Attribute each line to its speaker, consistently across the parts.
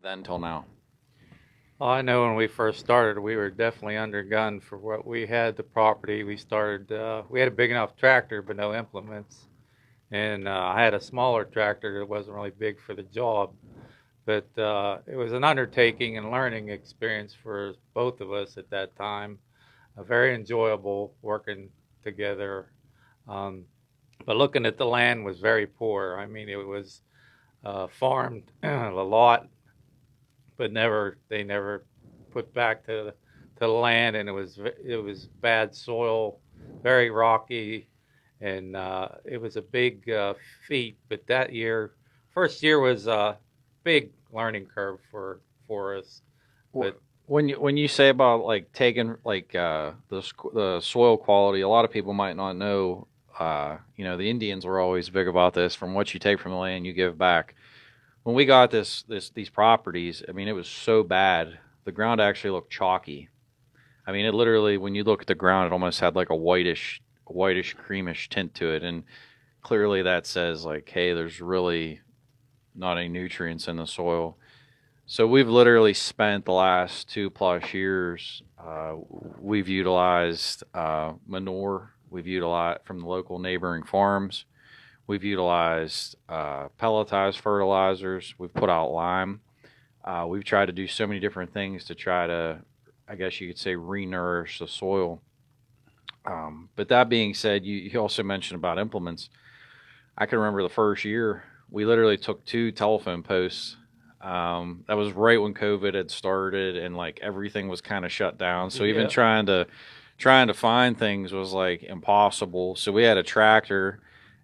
Speaker 1: then till now?
Speaker 2: Well, I know when we first started, we were definitely undergunned for what we had. The property we started, we had a big enough tractor, but no implements. And I had a smaller tractor that wasn't really big for the job. But it was an undertaking and learning experience for both of us at that time. Very enjoyable working together. Um, but looking at the land was very poor. I mean, it was farmed a lot, but they never put back to the land, and it was bad soil, very rocky, and it was a big feat. But that year, first year was a big learning curve for us. But
Speaker 1: When you say about like taking like the soil quality, a lot of people might not know. The Indians were always big about this. From what you take from the land, you give back. When we got these properties, I mean, it was so bad. The ground actually looked chalky. I mean, it literally, when you look at the ground, it almost had like a whitish, creamish tint to it, and clearly that says like, hey, there's really not any nutrients in the soil. So we've literally spent the last 2+ years. We've utilized manure. We've utilized from the local neighboring farms. We've utilized pelletized fertilizers. We've put out lime. We've tried to do so many different things to try to, I guess you could say, re-nourish the soil. But that being said, you also mentioned about implements. I can remember the first year we literally took 2 telephone posts. That was right when COVID had started and like everything was kind of shut down. So even
Speaker 2: yeah,
Speaker 1: trying to find things was like impossible. So we had a tractor,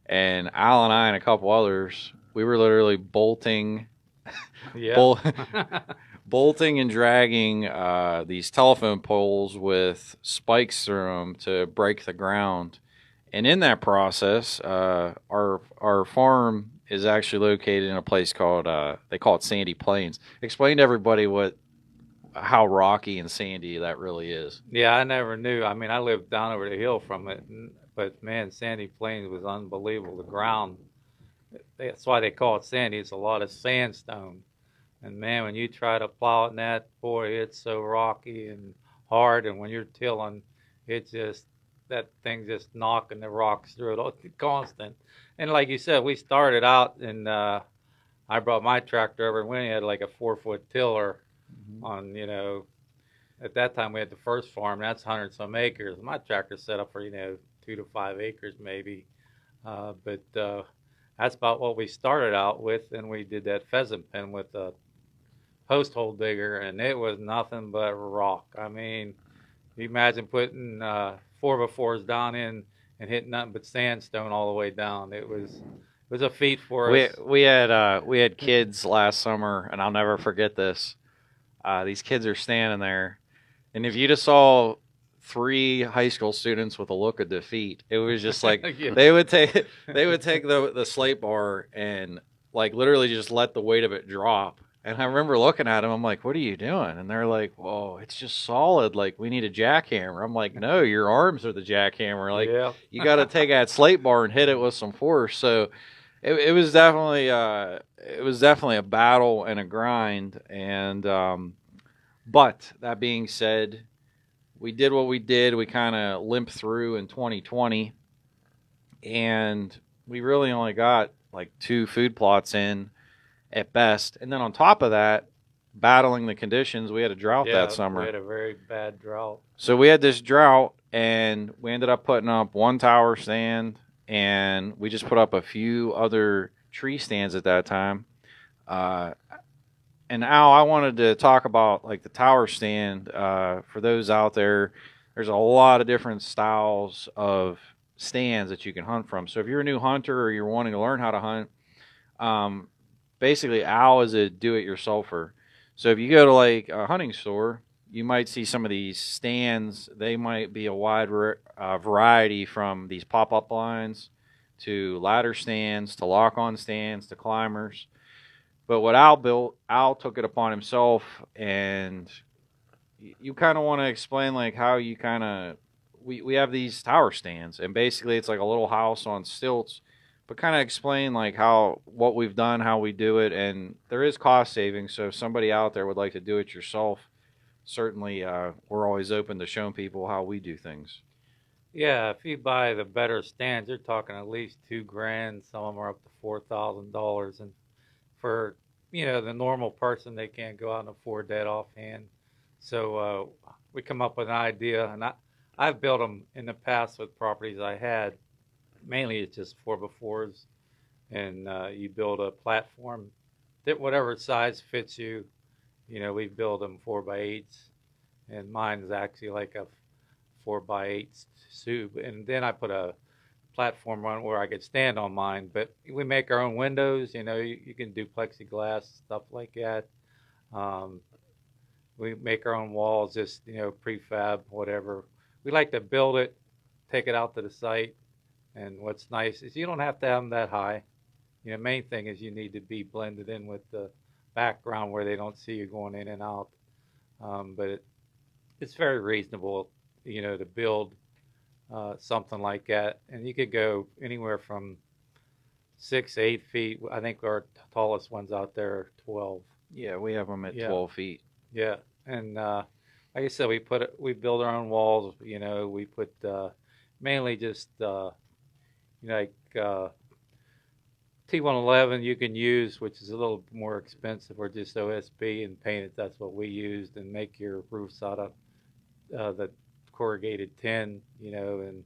Speaker 1: and Al and I and a couple others, we were literally
Speaker 2: yeah,
Speaker 1: bol- bolting and dragging these telephone poles with spikes through them to break the ground. And in that process, our farm is actually located in a place called they call it Sandy Plains. Explain to everybody what how rocky and sandy that really is.
Speaker 2: yeah. I never knew. I mean, I lived down over the hill from it, but man, Sandy Plains was unbelievable. The ground, that's why they call it sandy. It's a lot of sandstone. And man, when you try to plow it in that, boy, it's so rocky and hard. And when you're tilling, it just that thing just knocking the rocks through it all constant. And like you said, we started out and I brought my tractor over and we had like a 4 foot tiller
Speaker 1: Mm-hmm.
Speaker 2: on, at that time we had the first farm, that's 100 some acres. My tractor set up for, 2 to 5 acres maybe. But that's about what we started out with. And we did that pheasant pen with a post hole digger, and it was nothing but rock. I mean, you imagine putting 4x4s down in and hitting nothing but sandstone all the way down. It was a feat for
Speaker 1: We
Speaker 2: us.
Speaker 1: we had kids last summer, and I'll never forget this. These kids are standing there, and if you just saw 3 high school students with a look of defeat, it was just like
Speaker 2: Yeah.
Speaker 1: they would take the slate bar and like literally just let the weight of it drop. And I remember looking at them, I'm like, "What are you doing?" And they're like, "Whoa, it's just solid. Like we need a jackhammer." I'm like, "No, your arms are the jackhammer. Like
Speaker 2: Yeah.
Speaker 1: you got to take that slate bar and hit it with some force." So it was definitely a battle and a grind. And but that being said, we did what we did. We kind of limped through in 2020, and we really only got like 2 food plots in at best. And then on top of that, battling the conditions, we had a drought that
Speaker 2: Yeah, we
Speaker 1: summer.
Speaker 2: had a very bad drought.
Speaker 1: So we had this drought, and we ended up putting up 1 tower stand, and we just put up a few other tree stands at that time. Uh, and Al, I wanted to talk about like the tower stand. For those out there, there's a lot of different styles of stands that you can hunt from. So if you're a new hunter or you're wanting to learn how to hunt, um, basically Al is a do-it-yourselfer. So if you go to like a hunting store, you might see some of these stands. They might be a wide variety from these pop-up blinds to ladder stands to lock-on stands to climbers. But what Al built, Al took it upon himself, and you kind of want to explain like how you kind of we have these tower stands, and basically it's like a little house on stilts, but kind of explain like how what we've done, how we do it, and there is cost savings. So if somebody out there would like to do it yourself, certainly we're always open to showing people how we do things.
Speaker 2: Yeah, if you buy the better stands, you're talking at least 2 grand. Some of them are up to $4,000, and for the normal person, they can't go out and afford that offhand. So we come up with an idea, and I've built them in the past with properties I had. Mainly, it's just 4x4s, and you build a platform that whatever size fits you. We build them 4x8s, and mine is actually like a 4x8 tube, and then I put a platform on where I could stand on mine. But we make our own windows. You can do plexiglass stuff like that. Um, we make our own walls, just prefab, whatever. We like to build it, take it out to the site, and what's nice is you don't have to have them that high. Main thing is you need to be blended in with the background where they don't see you going in and out. But it's very reasonable, to build something like that, and you could go anywhere from 6 8 feet. I think our tallest ones out there are 12.
Speaker 1: Yeah, we have them at
Speaker 2: Yeah,
Speaker 1: 12 feet.
Speaker 2: yeah, and like I said, we build our own walls. We put mainly just like T111 you can use, which is a little more expensive, or just OSB and paint it. That's what we used, and make your roofs out of the corrugated tin, and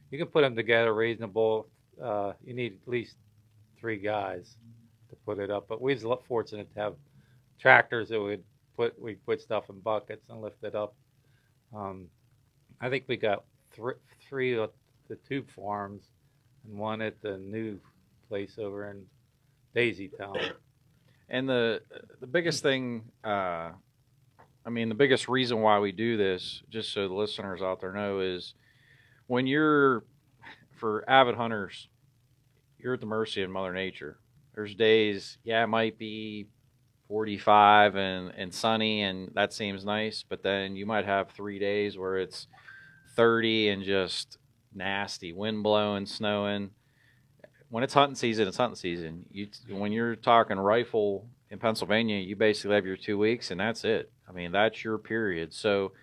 Speaker 2: you can put them together reasonable. You need at least 3 guys to put it up, but we was fortunate to have tractors that we put stuff in buckets and lift it up. Um, I think we got three at the tube farms and one at the new place over in Daisy Town.
Speaker 1: And the biggest thing, I mean, the biggest reason why we do this, just so the listeners out there know, is when you're for avid hunters, you're at the mercy of Mother Nature. There's days, yeah, it might be 45 and sunny, and that seems nice, but then you might have 3 days where it's 30 and just nasty, wind blowing, snowing. When it's hunting season, it's hunting season. When you're talking rifle in Pennsylvania, you basically have your 2 weeks, and that's it. I mean, that's your period. So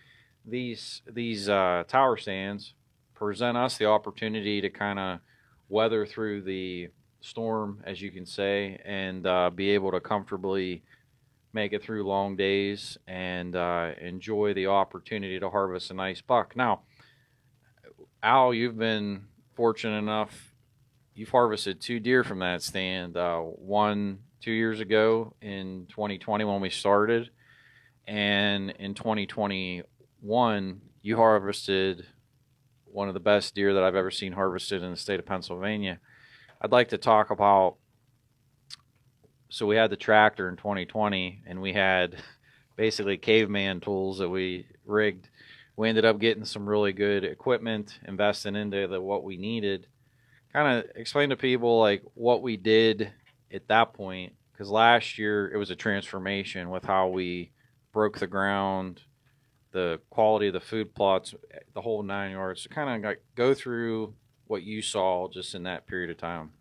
Speaker 1: these tower stands present us the opportunity to kind of weather through the storm, as you can say, and be able to comfortably make it through long days and enjoy the opportunity to harvest a nice buck. Now, Al, you've been fortunate enough. You've harvested 2 deer from that stand. One 2 years ago in 2020 when we started, and in 2021 you harvested one of the best deer that I've ever seen harvested in the state of Pennsylvania. I'd like to talk about. So we had the tractor in 2020, and we had basically caveman tools that we rigged. We ended up getting some really good equipment, investing into what we needed. Kind of explain to people like what we did at that point, because last year it was a transformation with how we broke the ground, the quality of the food plots, the whole 9 yards. So kind of like go through what you saw just in that period of time.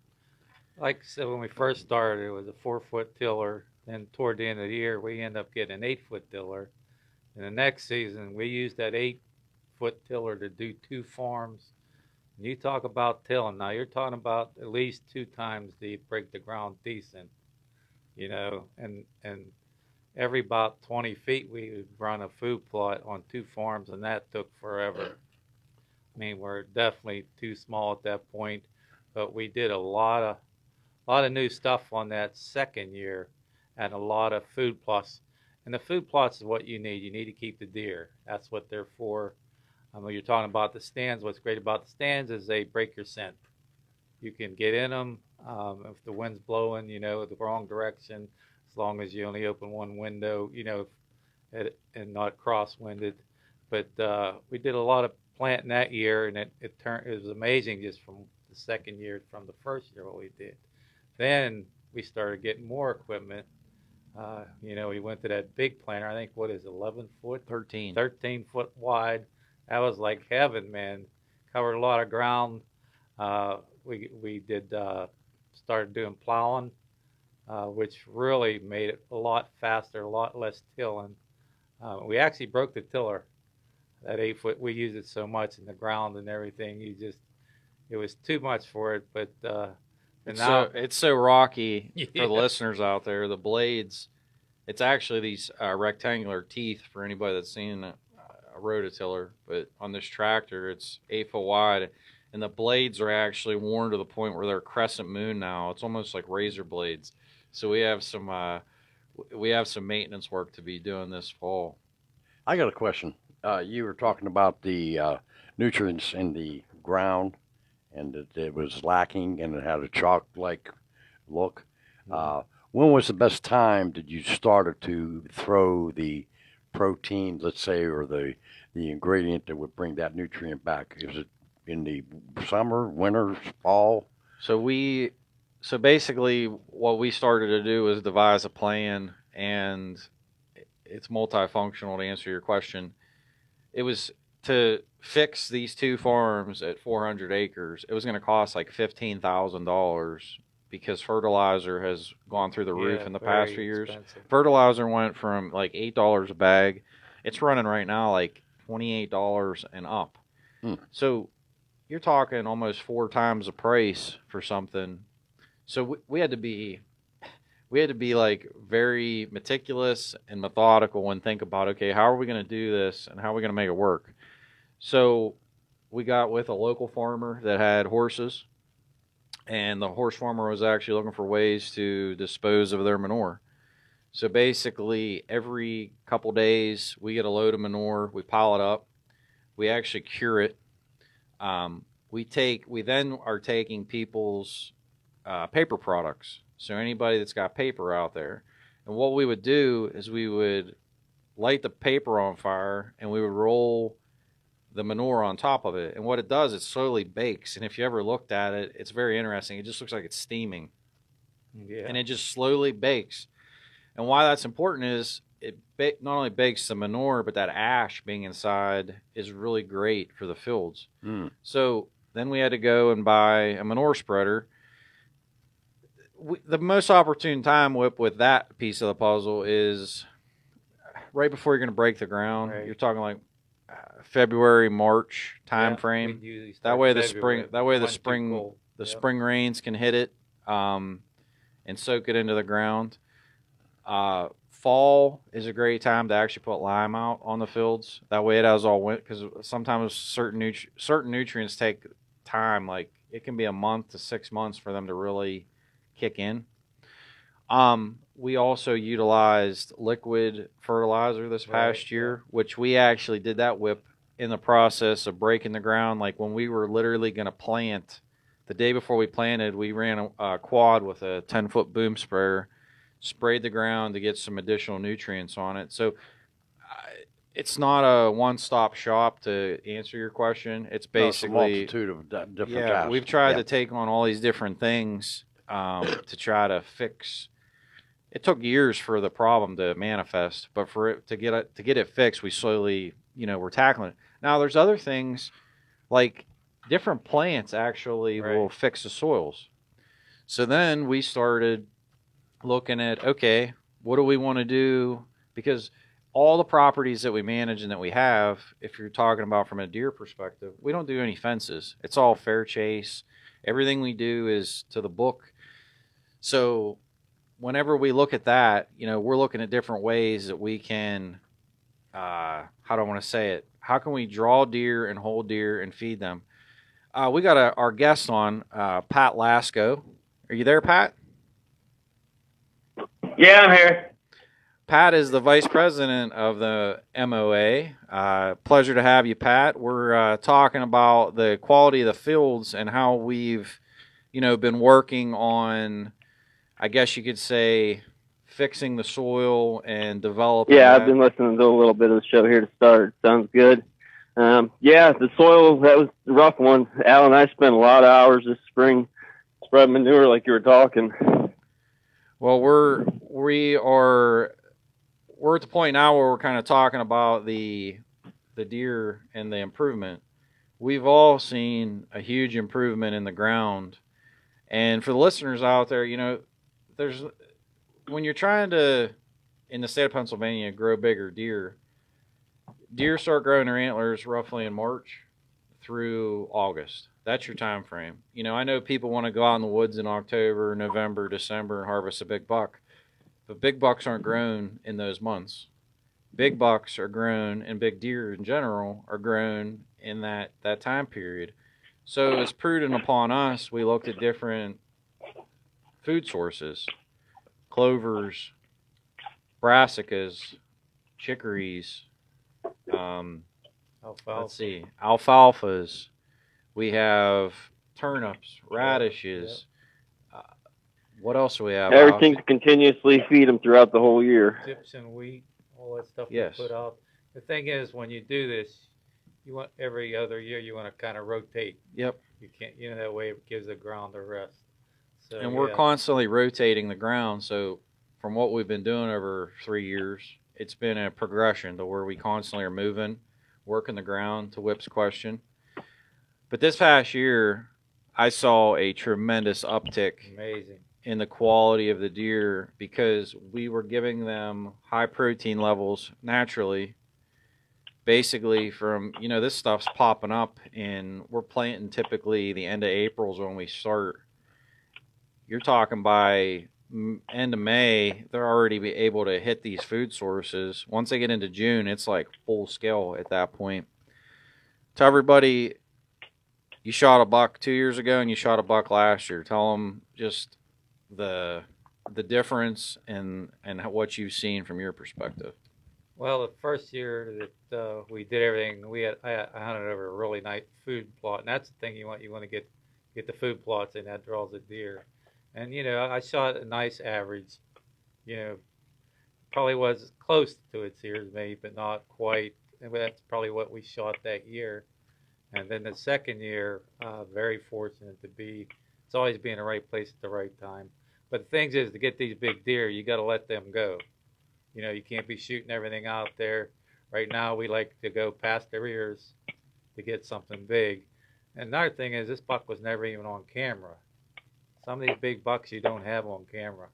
Speaker 2: Like I said, when we first started, it was a 4 foot tiller. Then toward the end of the year, we ended up getting an 8 foot tiller. And the next season, we used that 8 foot tiller to do 2 farms. And you talk about tilling. Now you're talking about at least 2 times to break the ground decent, and every about 20 feet we would run a food plot on 2 farms, and that took forever. I mean, we're definitely too small at that point, but we did a lot of new stuff on that second year, and a lot of food plots. And the food plots is what you need. You need to keep the deer. That's what they're for. When you're talking about the stands, what's great about the stands is they break your scent. You can get in them if the wind's blowing, the wrong direction, as long as you only open one window, and not cross-winded. But we did a lot of planting that year, and it was amazing just from the second year from the first year what we did. Then we started getting more equipment. We went to that big planter. I think what is it, 11 foot, 13 foot wide. That was like heaven, man. Covered a lot of ground. We did started doing plowing, which really made it a lot faster, a lot less tilling. We actually broke the tiller. That 8 foot, we used it so much in the ground and everything. It was too much for it. But and now,
Speaker 1: It's so rocky for
Speaker 2: yeah,
Speaker 1: the listeners out there. The blades, it's actually these rectangular teeth for anybody that's seen a rototiller. But on this tractor, it's 8 foot wide, and the blades are actually worn to the point where they're crescent moon now. It's almost like razor blades. So we have some maintenance work to be doing this fall.
Speaker 3: I got a question. You were talking about the nutrients in the ground and that it was lacking and it had a chalk-like look.
Speaker 2: mhm.
Speaker 3: When was the best time that you started to throw the protein, let's say, or the ingredient that would bring that nutrient back? Is it in the summer, winter, fall?
Speaker 1: So so basically, what we started to do was devise a plan, and it's multifunctional to answer your question. It was to fix these two farms at 400 acres. It was going to cost like $15,000 because fertilizer has gone through the roof
Speaker 2: Yeah,
Speaker 1: in the past
Speaker 2: very
Speaker 1: few years.
Speaker 2: expensive.
Speaker 1: Fertilizer went from like $8 a bag. It's running right now like $28 and up.
Speaker 3: Hmm.
Speaker 1: So you're talking almost 4 times the price for something. So we had to be like very meticulous and methodical and think about, okay, how are we going to do this and how are we going to make it work? So we got with a local farmer that had horses, and the horse farmer was actually looking for ways to dispose of their manure. So basically, every couple days, we get a load of manure, we pile it up, we actually cure it. We then are taking people's paper products. So anybody that's got paper out there, and what we would do is we would light the paper on fire and we would roll the manure on top of it. And what it does, it slowly bakes. And if you ever looked at it, it's very interesting. It just looks like it's steaming,
Speaker 2: Yeah,
Speaker 1: and it just slowly bakes. And why that's important is not only bakes the manure, but that ash being inside is really great for the fields.
Speaker 3: Mm.
Speaker 1: So then we had to go and buy a manure spreader. The most opportune time with that piece of the puzzle is right before you're going to break the ground.
Speaker 2: right.
Speaker 1: You're talking like February, March time
Speaker 2: Yeah,
Speaker 1: frame.
Speaker 2: we usually
Speaker 1: That
Speaker 2: start
Speaker 1: way
Speaker 2: February.
Speaker 1: the
Speaker 2: Yep.
Speaker 1: spring rains can hit it and soak it into the ground. Fall is a great time to actually put lime out on the fields. That way it has all winter, because sometimes certain nutrients take time. Like it can be a month to 6 months for them to really kick in. We also utilized liquid fertilizer this past
Speaker 2: Right,
Speaker 1: year, which we actually did that whip in the process of breaking the ground. Like when we were literally going to plant, the day before we planted, we ran a quad with a 10-foot boom sprayer, sprayed the ground to get some additional nutrients on it. So it's not a one-stop shop to answer your question. It's
Speaker 3: No, it's a
Speaker 1: basically
Speaker 3: multitude of different
Speaker 1: yeah.
Speaker 3: tasks.
Speaker 1: We've tried
Speaker 3: Yeah.
Speaker 1: to take on all these different things to try to fix. It took years for the problem to manifest, but for it to get it fixed, we slowly, we're tackling it. Now, there's other things like different plants actually
Speaker 2: Right.
Speaker 1: will fix the soils. So then we started looking at, okay, what do we want to do? Because all the properties that we manage and that we have, if you're talking about from a deer perspective, we don't do any fences. It's all fair chase. Everything we do is to the book. So whenever we look at that, we're looking at different ways that we can, how do I want to say it? How can we draw deer and hold deer and feed them? We got our guest on, Pat Lasco. Are you there, Pat?
Speaker 4: Yeah, I'm here.
Speaker 1: Pat is the vice president of the MOA. Pleasure to have you, Pat. We're talking about the quality of the fields and how we've, been working on, I guess you could say, fixing the soil and developing.
Speaker 4: Yeah, I've
Speaker 1: that.
Speaker 4: been listening to a little bit of the show here to start. Sounds good. Yeah, the soil, that was a rough one. Al and I spent a lot of hours this spring spreading manure like you were talking.
Speaker 1: Well, we're at the point now where we're kind of talking about the deer and the improvement. We've all seen a huge improvement in the ground, And for the listeners out there, there's when you're trying to in the state of Pennsylvania grow bigger deer, deer start growing their antlers roughly in March through August. That's your time frame. I know people want to go out in the woods in October, November, December and harvest a big buck, but big bucks aren't grown in those months. Big bucks are grown, and big deer in general are grown in that time period. So it's prudent upon us. We looked at different food sources, clovers, brassicas, chicories.
Speaker 2: Alfalfa.
Speaker 1: Let's see, alfalfas. We have turnips, radishes. What else do we have?
Speaker 4: Everything to continuously feed them throughout the whole year.
Speaker 2: Gypsum wheat, all that stuff
Speaker 1: Yes.
Speaker 2: we put out. The thing is, when you do this, you want every other year you want to kind of rotate.
Speaker 1: Yep.
Speaker 2: You can't, that way it gives the ground a rest. So,
Speaker 1: And we're constantly rotating the ground. So from what we've been doing over 3 years, it's been a progression to where we constantly are moving, working the ground, to Whip's question. But this past year, I saw a tremendous uptick
Speaker 2: amazing
Speaker 1: in the quality of the deer because we were giving them high protein levels naturally. Basically from, this stuff's popping up and we're planting typically the end of April is when we start. You're talking by end of May, they're already be able to hit these food sources. Once they get into June, it's like full scale at that point. To everybody, you shot a buck 2 years ago and you shot a buck last year. Tell them just the difference and what you've seen from your perspective.
Speaker 2: Well, the first year that we did everything, I hunted over a really nice food plot, and that's the thing you want. You want to get the food plots, and that draws a deer. And I shot a nice average. Probably was close to its ears, maybe, but not quite. And that's probably what we shot that year. And then the second year, very fortunate to be. It's always be in the right place at the right time. But the thing is, to get these big deer, you got to let them go. You can't be shooting everything out there. Right now, we like to go past their ears to get something big. And another thing is, this buck was never even on camera. Some of these big bucks you don't have on camera,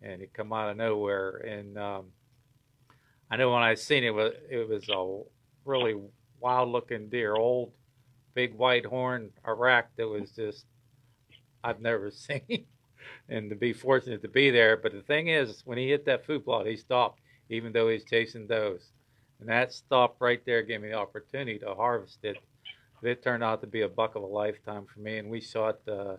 Speaker 2: and it come out of nowhere. And I know when I seen it was a really wild-looking deer, old, big white horn, a rack that was just I've never seen. And to be fortunate to be there. But the thing is, when he hit that food plot, he stopped, even though he's chasing does. And that stop right there gave me the opportunity to harvest it. But it turned out to be a buck of a lifetime for me. And we shot a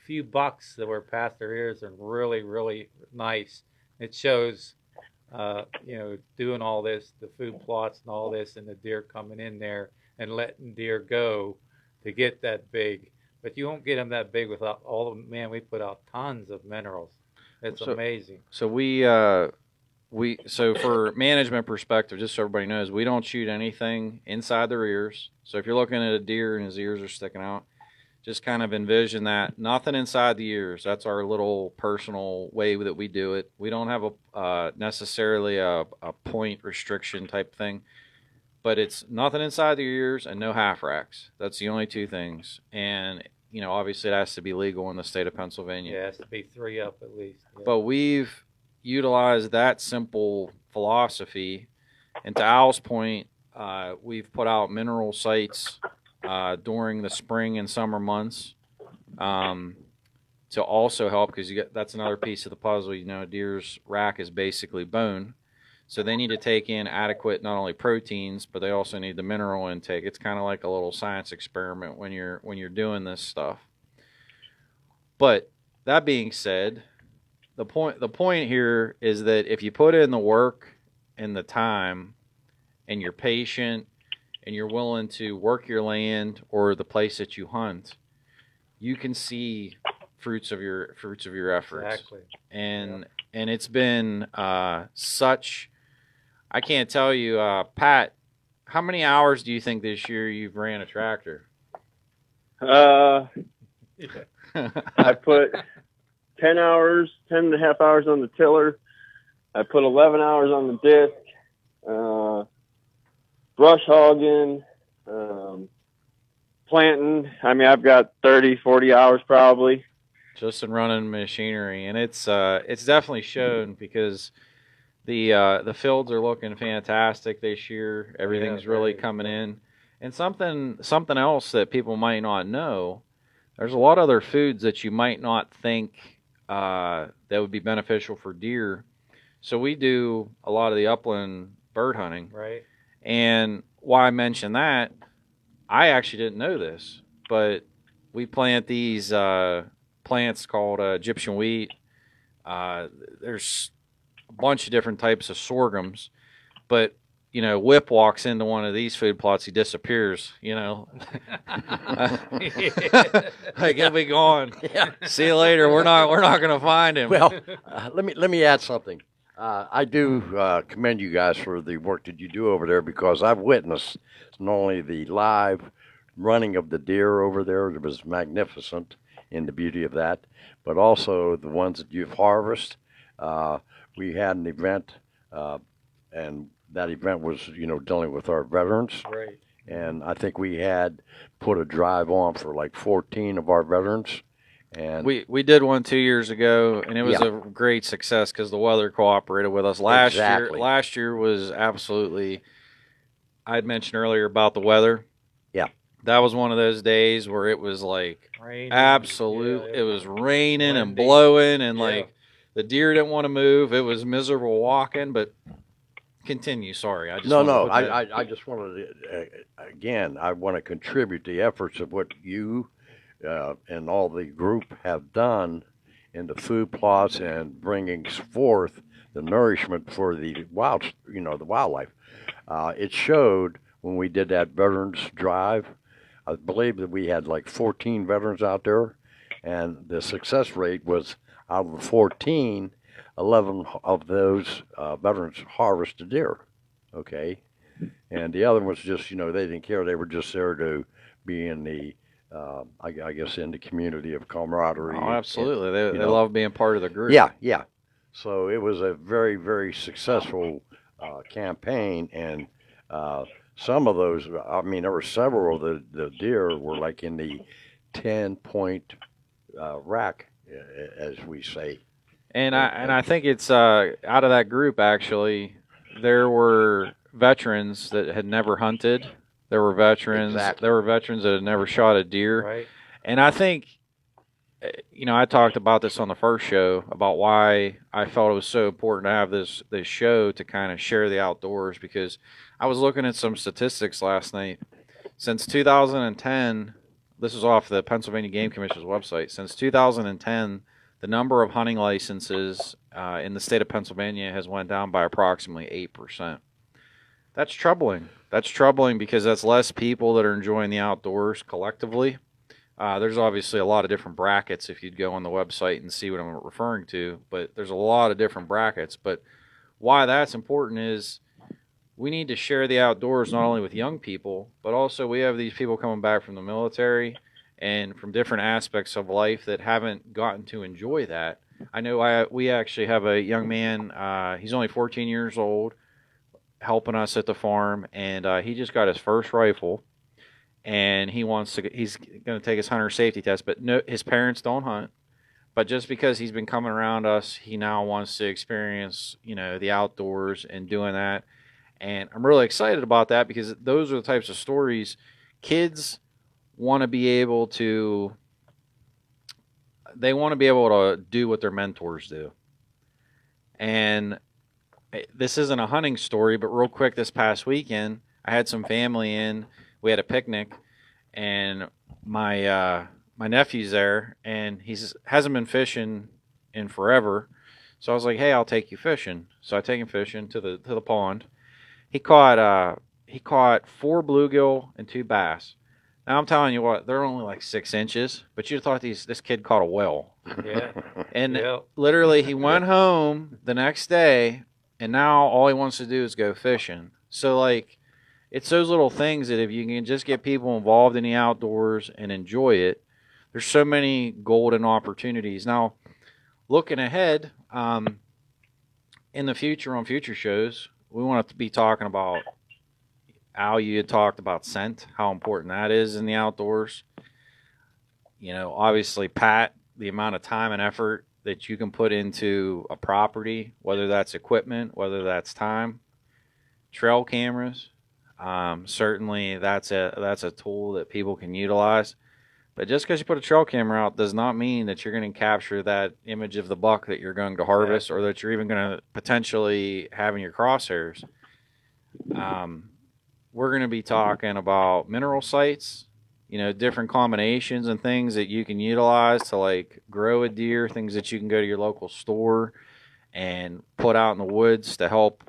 Speaker 2: few bucks that were past their ears and really, really nice. It shows, doing all this, the food plots and all this, and the deer coming in there and letting deer go to get that big. But you won't get them that big without we put out tons of minerals. It's amazing.
Speaker 1: So so for management perspective, just so everybody knows, we don't shoot anything inside their ears. So if you're looking at a deer and his ears are sticking out, just kind of envision that. Nothing inside the ears. That's our little personal way that we do it. We don't have necessarily a point restriction type thing. But it's nothing inside the ears and no half racks. That's the only two things. And, obviously it has to be legal in the state of Pennsylvania.
Speaker 2: Yeah, it has to be 3 up at least. Yeah.
Speaker 1: But we've utilized that simple philosophy. And to Al's point, we've put out mineral sites during the spring and summer months to also help because that's another piece of the puzzle. Deer's rack is basically bone. So they need to take in adequate not only proteins, but they also need the mineral intake. It's kind of like a little science experiment when you're doing this stuff. But that being said, the point here is that if you put in the work and the time and you're patient and you're willing to work your land or the place that you hunt, you can see fruits of your efforts.
Speaker 2: Exactly.
Speaker 1: And it's been such. I can't tell you, Pat, how many hours do you think this year you've ran a tractor?
Speaker 4: I put 10 and a half hours on the tiller. I put 11 hours on the disc, brush hogging, planting. I mean, I've got 30, 40 hours probably.
Speaker 1: just in running machinery, and it's definitely shown because the fields are looking fantastic this year. Everything's really coming in, and something else that people might not know. There's a lot of other foods that you might not think that would be beneficial for deer. So we do a lot of the upland bird hunting,
Speaker 2: Right.
Speaker 1: and why I mention that, I actually didn't know this, but we plant these plants called Egyptian wheat. There's a bunch of different types of sorghums, but Whip walks into one of these food plots, he disappears. Like he'll be gone.
Speaker 3: Yeah.
Speaker 1: See you later. We're not gonna find him.
Speaker 3: Well, let me add something. I do commend you guys for the work that you do over there because I've witnessed not only the live running of the deer over there, it was magnificent in the beauty of that, but also the ones that you've harvested. We had an event, and that event was, dealing with our veterans.
Speaker 2: Right.
Speaker 3: And I think we had put a drive on for like 14 of our veterans. And
Speaker 1: we did one 2 years ago, and it was
Speaker 3: Yeah.
Speaker 1: a great success because the weather cooperated with us. Last
Speaker 3: Exactly.
Speaker 1: year was absolutely. I'd mentioned earlier about the weather.
Speaker 3: Yeah.
Speaker 1: That was one of those days where it was like
Speaker 2: Raining.
Speaker 1: absolute.
Speaker 2: Yeah,
Speaker 1: It was raining and
Speaker 2: windy.
Speaker 1: blowing, and
Speaker 2: Yeah.
Speaker 1: like the deer didn't want to move. It was miserable walking, but continue. Sorry, I just
Speaker 3: no,
Speaker 1: wanted to
Speaker 3: no,
Speaker 1: put that-
Speaker 3: I just wanted to, again, I want to contribute the efforts of what you and all the group have done in the food plots and bringing forth the nourishment for the the wildlife. It showed when we did that veterans drive. I believe that we had like 14 veterans out there, and the success rate was out of the 14, 11 of those veterans harvested deer. Okay, and the other ones just they didn't care. They were just there to be in the I guess in the community of camaraderie.
Speaker 1: Oh, absolutely.
Speaker 3: you
Speaker 1: They
Speaker 3: know.
Speaker 1: love being part of the group.
Speaker 3: Yeah, yeah. So it was a very, very successful campaign, and some of those, I mean, there were several of the deer were like in the 10-point rack, as we say.
Speaker 1: And I think it's out of that group actually, there were veterans that had never hunted. There were veterans.
Speaker 3: Exactly.
Speaker 1: There were veterans that had never shot a deer.
Speaker 2: Right.
Speaker 1: And I think, I talked about this on the first show about why I felt it was so important to have this show to kind of share the outdoors, because I was looking at some statistics last night. Since 2010, this is off the Pennsylvania Game Commission's website. Since 2010, the number of hunting licenses in the state of Pennsylvania has went down by approximately 8%. That's troubling. That's troubling because that's less people that are enjoying the outdoors collectively. There's obviously a lot of different brackets if you'd go on the website and see what I'm referring to, but there's a lot of different brackets. But why that's important is we need to share the outdoors not only with young people, but also we have these people coming back from the military and from different aspects of life that haven't gotten to enjoy that. I know we actually have a young man, he's only 14 years old, helping us at the farm, and he just got his first rifle, and he's going to take his hunter safety test, but no, his parents don't hunt. But just because he's been coming around us, he now wants to experience, the outdoors and doing that. And I'm really excited about that because those are the types of stories kids want to be able to. They want to be able to do what their mentors do. And this isn't a hunting story, but real quick, this past weekend, I had some family in. We had a picnic, and my nephew's there, and hasn't been fishing in forever. So I was like, "Hey, I'll take you fishing." So I take him fishing to the pond. He caught 4 bluegill and 2 bass. Now I'm telling you what, they're only like 6 inches, but you'd thought this kid caught a whale.
Speaker 2: Yeah.
Speaker 1: And
Speaker 2: Yeah.
Speaker 1: literally, he went home the next day, and now all he wants to do is go fishing. So like, it's those little things that if you can just get people involved in the outdoors and enjoy it, there's so many golden opportunities. Now, looking ahead, in the future on future shows, we want to be talking about, Al, you had talked about scent, how important that is in the outdoors. Obviously Pat the amount of time and effort that you can put into a property, whether that's equipment, whether that's time. Trail cameras, certainly that's a tool that people can utilize. But just because you put a trail camera out does not mean that you're going to capture that image of the buck that you're going to harvest, or that you're even going to potentially have in your crosshairs. We're going to be talking about mineral sites, different combinations and things that you can utilize to like grow a deer, things that you can go to your local store and put out in the woods to help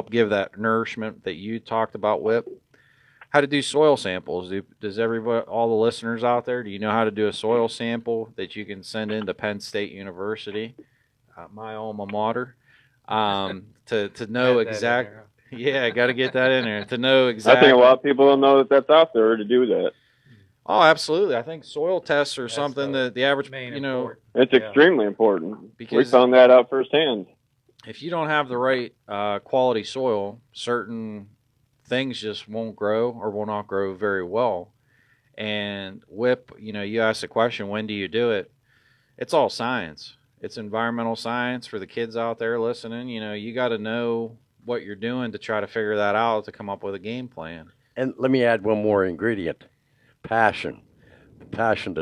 Speaker 1: give that nourishment that you talked about, Whip. How to do soil samples. Does everybody, all the listeners out there, do you know how to do a soil sample that you can send into Penn State University, my alma mater, to know exactly? Yeah, got to get that in there to know exactly.
Speaker 4: I think a lot of people don't know that that's out there to do that.
Speaker 1: Oh, absolutely. I think soil tests are something that the average,
Speaker 4: it's extremely important.
Speaker 1: Because
Speaker 4: we found that out firsthand.
Speaker 1: If you don't have the right quality soil, certain things just won't grow or will not grow very well. And Whip, you asked the question, when do you do it? It's all science. It's environmental science for the kids out there listening. You got to know what you're doing to try to figure that out, to come up with a game plan.
Speaker 3: And let me add one more ingredient: passion. Passion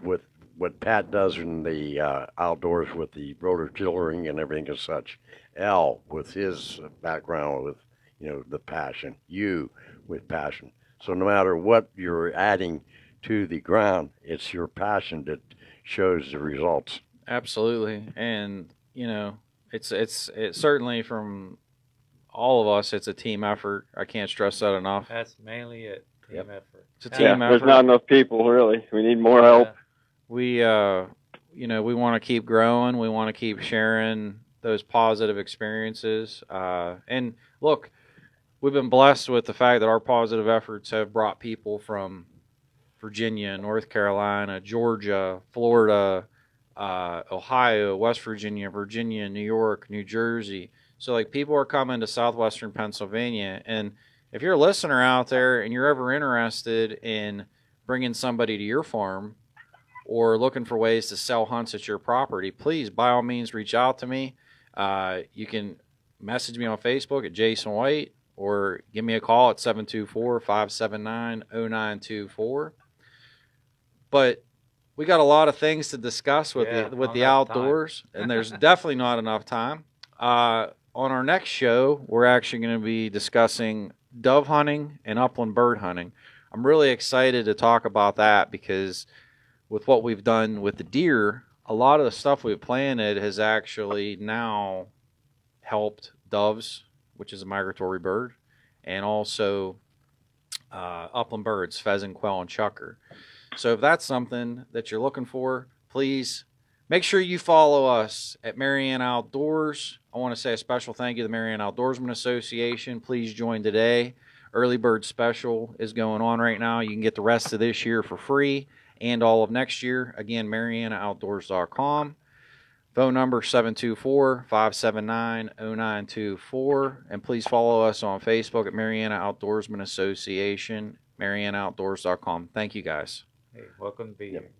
Speaker 3: with what Pat does in the outdoors with the rototillery and everything as such. Al with his background with the passion. You with passion. So no matter what you're adding to the ground, it's your passion that shows the results.
Speaker 1: Absolutely, and it's certainly from all of us. It's a team effort. I can't stress that enough.
Speaker 2: That's mainly it. Team effort.
Speaker 1: It's a team effort.
Speaker 4: There's not enough people, really. We need more help.
Speaker 1: We we want to keep growing. We want to keep sharing those positive experiences. And look, we've been blessed with the fact that our positive efforts have brought people from Virginia, North Carolina, Georgia, Florida, Ohio, West Virginia, New York, New Jersey. So like people are coming to southwestern Pennsylvania. And if you're a listener out there and you're ever interested in bringing somebody to your farm or looking for ways to sell hunts at your property, please, by all means, reach out to me. You can message me on Facebook at Jason White or give me a call at 724-579-0924. But we got a lot of things to discuss with the outdoors, and there's definitely not enough time. On our next show, we're actually going to be discussing dove hunting and upland bird hunting. I'm really excited to talk about that because with what we've done with the deer, a lot of the stuff we've planted has actually now helped doves, which is a migratory bird, and also upland birds, pheasant, quail, and chukar. So if that's something that you're looking for, please make sure you follow us at Marianna Outdoors. I want to say a special thank you to the Marianna Outdoorsman Association. Please join today. Early bird special is going on right now. You can get the rest of this year for free and all of next year. Again, MariannaOutdoors.com. Phone number 724-579-0924. And please follow us on Facebook at Marianna Outdoorsman Association, MariannaOutdoors.com. Thank you, guys.
Speaker 2: Hey, welcome to be here.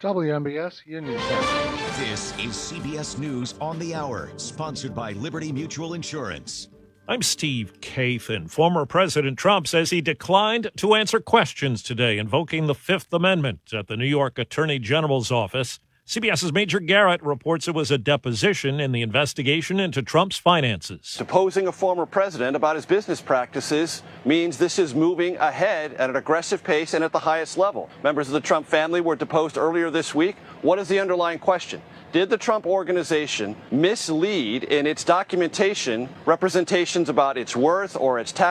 Speaker 5: WMBS, your news center.
Speaker 6: This is CBS News on the Hour, sponsored by Liberty Mutual Insurance.
Speaker 7: I'm Steve Kathan. Former President Trump says he declined to answer questions today, invoking the Fifth Amendment at the New York Attorney General's office. CBS's Major Garrett reports it was a deposition in the investigation into Trump's finances.
Speaker 8: Deposing a former president about his business practices means this is moving ahead at an aggressive pace and at the highest level. Members of the Trump family were deposed earlier this week. What is the underlying question? Did the Trump organization mislead in its documentation representations about its worth or its tax?